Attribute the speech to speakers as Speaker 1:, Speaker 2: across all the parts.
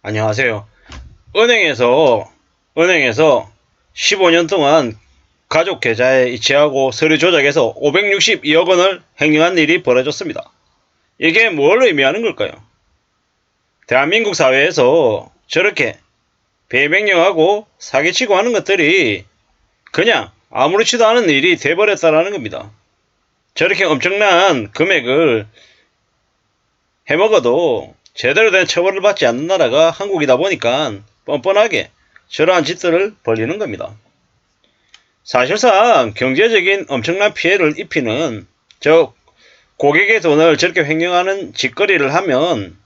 Speaker 1: 안녕하세요. 은행에서 15년 동안 가족 계좌에 이체하고 서류 조작해서 562억 원을 횡령한 일이 벌어졌습니다. 이게 뭘 의미하는 걸까요? 대한민국 사회에서 저렇게 배명령하고 사기치고 하는 것들이 그냥 아무렇지도 않은 일이 돼버렸다라는 겁니다. 저렇게 엄청난 금액을 해먹어도 제대로 된 처벌을 받지 않는 나라가 한국이다 보니까 뻔뻔하게 저러한 짓들을 벌리는 겁니다. 사실상 경제적인 엄청난 피해를 입히는 저 고객의 돈을 저렇게 횡령하는 짓거리를 하면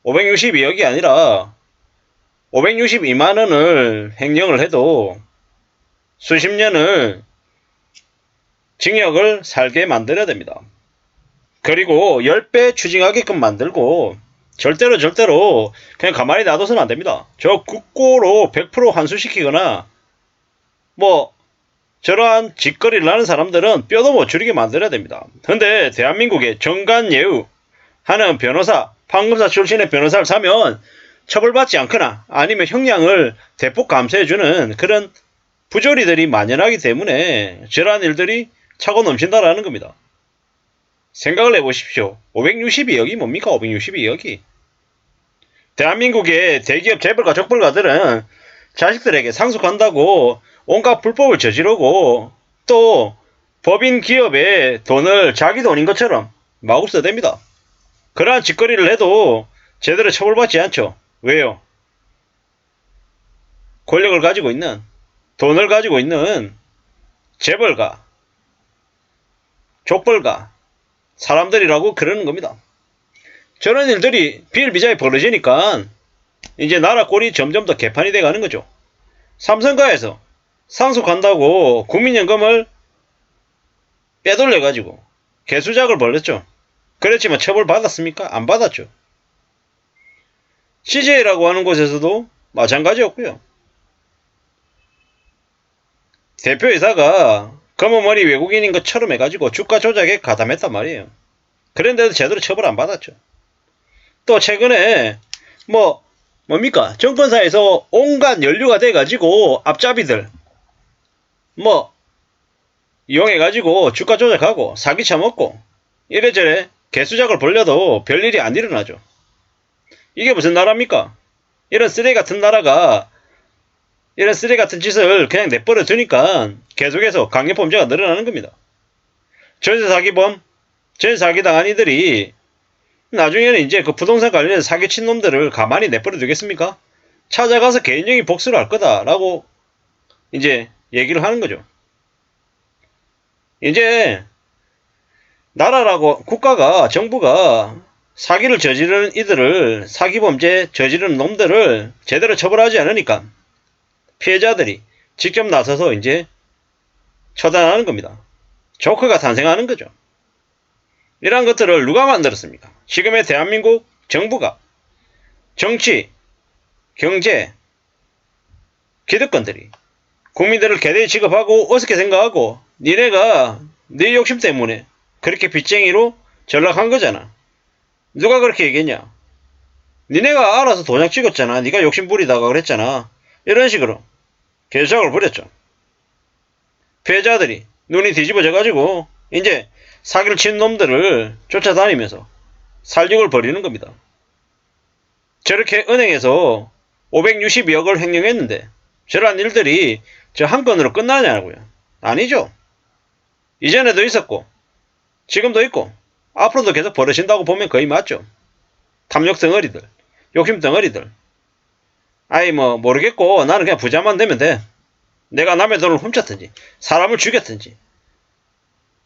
Speaker 1: 562억이 아니라 562만 원을 횡령을 해도 수십 년을 징역을 살게 만들어야 됩니다. 그리고 10배 추징하게끔 만들고 절대로 그냥 가만히 놔둬서는 안 됩니다. 저 국고로 100% 환수시키거나 뭐 저러한 짓거리를 하는 사람들은 뼈도 못 추리게 만들어야 됩니다. 근데 대한민국에 정관예우 하는 변호사, 판검사 출신의 변호사를 사면 처벌받지 않거나 아니면 형량을 대폭 감소해주는 그런 부조리들이 만연하기 때문에 저러한 일들이 차고 넘친다라는 겁니다. 생각을 해보십시오. 562억이 뭡니까? 562억이. 대한민국의 대기업 재벌가 족벌가들은 자식들에게 상속한다고 온갖 불법을 저지르고 또 법인 기업의 돈을 자기 돈인 것처럼 마구 써댑니다. 그러한 짓거리를 해도 제대로 처벌받지 않죠. 왜요? 권력을 가지고 있는, 돈을 가지고 있는 재벌가, 족벌가, 사람들이라고 그러는 겁니다. 저런 일들이 비일비재에 벌어지니까 이제 나라 꼴이 점점 더 개판이 돼가는 거죠. 삼성가에서 상속한다고 국민연금을 빼돌려가지고 개수작을 벌였죠. 그렇지만 처벌 받았습니까? 안 받았죠. CJ라고 하는 곳에서도 마찬가지였고요. 대표이사가 검은머리 외국인인 것처럼 해가지고 주가 조작에 가담했단 말이에요. 그런데도 제대로 처벌 안 받았죠. 또 최근에 뭡니까? 정권사에서 온갖 연루가 돼가지고 앞잡이들 이용해가지고 주가 조작하고 사기 쳐먹고 이래저래 개수작을 벌려도 별일이 안 일어나죠. 이게 무슨 나라입니까? 이런 쓰레기 같은 나라가 이런 쓰레기 같은 짓을 그냥 내버려 두니까 계속해서 강력범죄가 늘어나는 겁니다. 전세사기범, 전세사기당한 이들이 나중에는 이제 그 부동산 관련해서 사기친 놈들을 가만히 내버려 두겠습니까? 찾아가서 개인적인 복수를 할 거다라고 이제 얘기를 하는 거죠. 이제 나라라고 국가가 정부가 사기를 저지르는 이들을 사기범죄 저지르는 놈들을 제대로 처벌하지 않으니까 피해자들이 직접 나서서 이제 처단하는 겁니다. 조커가 탄생하는 거죠. 이러한 것들을 누가 만들었습니까? 지금의 대한민국 정부가 정치, 경제, 기득권들이 국민들을 개대히 취급하고 어떻게 생각하고 니네가 네 욕심 때문에 그렇게 빚쟁이로 전락한 거잖아. 누가 그렇게 얘기했냐? 니네가 알아서 도장 찍었잖아. 니가 욕심 부리다가 그랬잖아. 이런 식으로 개수작을 부렸죠. 피해자들이 눈이 뒤집어져가지고 이제 사기를 친 놈들을 쫓아다니면서 살육을 벌이는 겁니다. 저렇게 은행에서 562억을 횡령했는데 저러한 일들이 저 한 건으로 끝나냐고요. 아니죠. 이전에도 있었고 지금도 있고 앞으로도 계속 벌어진다고 보면 거의 맞죠. 탐욕 덩어리들, 욕심 덩어리들. 아이 모르겠고 나는 그냥 부자만 되면 돼. 내가 남의 돈을 훔쳤든지 사람을 죽였든지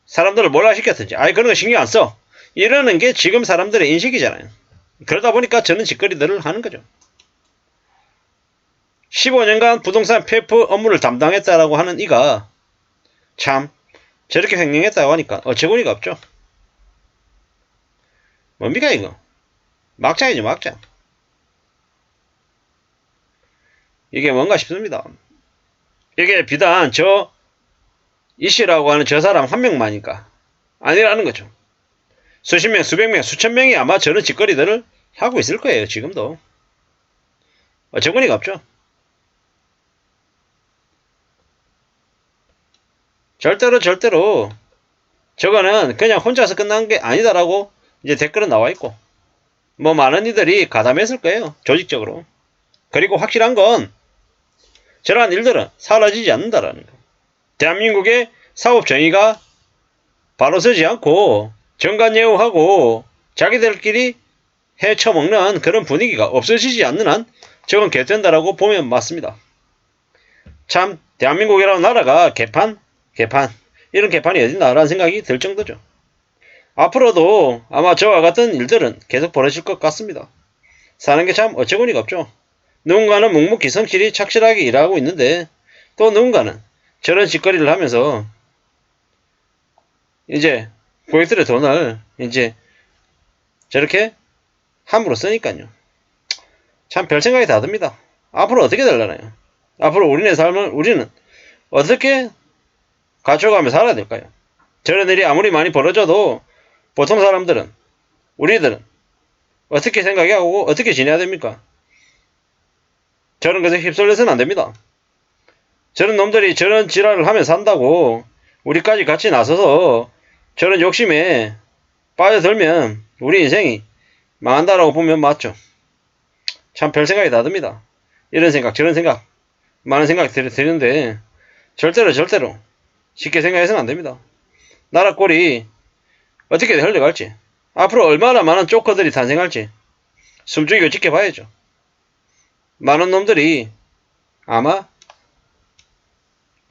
Speaker 1: 사람들을 몰락시켰든지 아이 그런 거 신경 안 써. 이러는 게 지금 사람들의 인식이잖아요. 그러다 보니까 저는 짓거리들을 하는 거죠. 15년간 부동산 PF 업무를 담당했다라고 하는 이가 참 저렇게 횡령했다고 하니까 어처구니가 없죠. 뭡니까 이거? 막장이죠 막장. 이게 뭔가 싶습니다. 이게 비단 저 이씨라고 하는 저 사람 한 명만이니까 아니라는 거죠. 수십 명, 수백 명, 수천 명이 아마 저런 짓거리들을 하고 있을 거예요. 지금도. 어처구니가 없죠. 절대로 저거는 그냥 혼자서 끝난 게 아니다라고 이제 댓글은 나와 있고, 뭐 많은 이들이 가담했을 거예요. 조직적으로. 그리고 확실한 건 저러한 일들은 사라지지 않는다라는 거. 대한민국의 사법 정의가 바로 서지 않고 정관예우하고 자기들끼리 헤쳐먹는 그런 분위기가 없어지지 않는 한 저건 개된다라고 보면 맞습니다. 참 대한민국이라는 나라가 개판 이런 개판이 어딨나라는 생각이 들 정도죠. 앞으로도 아마 저와 같은 일들은 계속 벌어질 것 같습니다. 사는 게 참 어처구니가 없죠. 누군가는 묵묵히 성실히 착실하게 일하고 있는데 또 누군가는 저런 짓거리를 하면서 이제 고객들의 돈을 이제 저렇게 함부로 쓰니까요. 참 별 생각이 다 듭니다. 앞으로 어떻게 될라나요? 앞으로 우리네 삶을 우리는 어떻게 갖춰가며 살아야 될까요? 저런 일이 아무리 많이 벌어져도 보통 사람들은, 우리들은 어떻게 생각하고 어떻게 지내야 됩니까? 저런 것에 휩쓸려서는 안 됩니다. 저런 놈들이 저런 지랄을 하며 산다고 우리까지 같이 나서서 저런 욕심에 빠져들면 우리 인생이 망한다라고 보면 맞죠. 참 별 생각이 다 듭니다. 이런 생각 저런 생각 많은 생각이 드는데 절대로 쉽게 생각해서는 안 됩니다. 나라 꼴이 어떻게 흘러갈지, 앞으로 얼마나 많은 조커들이 탄생할지 숨죽이고 지켜봐야죠. 많은 놈들이 아마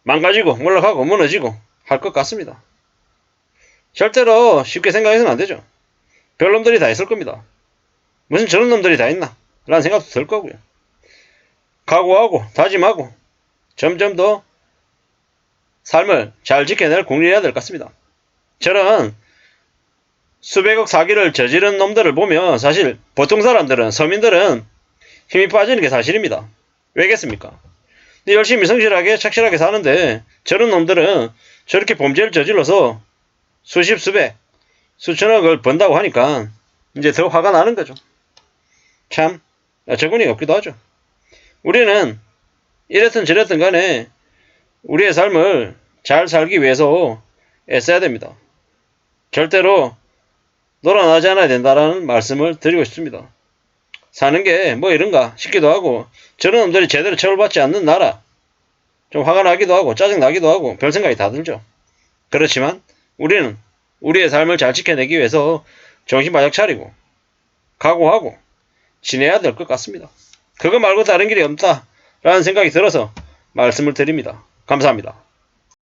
Speaker 1: 망가지고 몰락하고 무너지고 할 것 같습니다. 절대로 쉽게 생각해서는 안 되죠. 별놈들이 다 있을 겁니다. 무슨 저런 놈들이 다 있나 라는 생각도 들 거고요. 각오하고 다짐하고 점점 더 삶을 잘 지켜낼 국민이어야 될 것 같습니다. 저는 수백억 사기를 저지른 놈들을 보면 사실 보통 사람들은, 서민들은 힘이 빠지는 게 사실입니다. 왜겠습니까? 열심히 성실하게 착실하게 사는데 저런 놈들은 저렇게 범죄를 저질러서 수십 수백 수천억을 번다고 하니까 이제 더 화가 나는 거죠. 참 어처구니가 없기도 하죠. 우리는 이랬든 저랬든 간에 우리의 삶을 잘 살기 위해서 애써야 됩니다. 절대로 놀아나지 않아야 된다라는 말씀을 드리고 싶습니다. 사는 게 뭐 이런가 싶기도 하고, 저런 놈들이 제대로 처벌받지 않는 나라 좀 화가 나기도 하고 짜증 나기도 하고 별 생각이 다 들죠. 그렇지만 우리는 우리의 삶을 잘 지켜내기 위해서 정신 바짝 차리고 각오하고 지내야 될 것 같습니다. 그거 말고 다른 길이 없다라는 생각이 들어서 말씀을 드립니다. 감사합니다.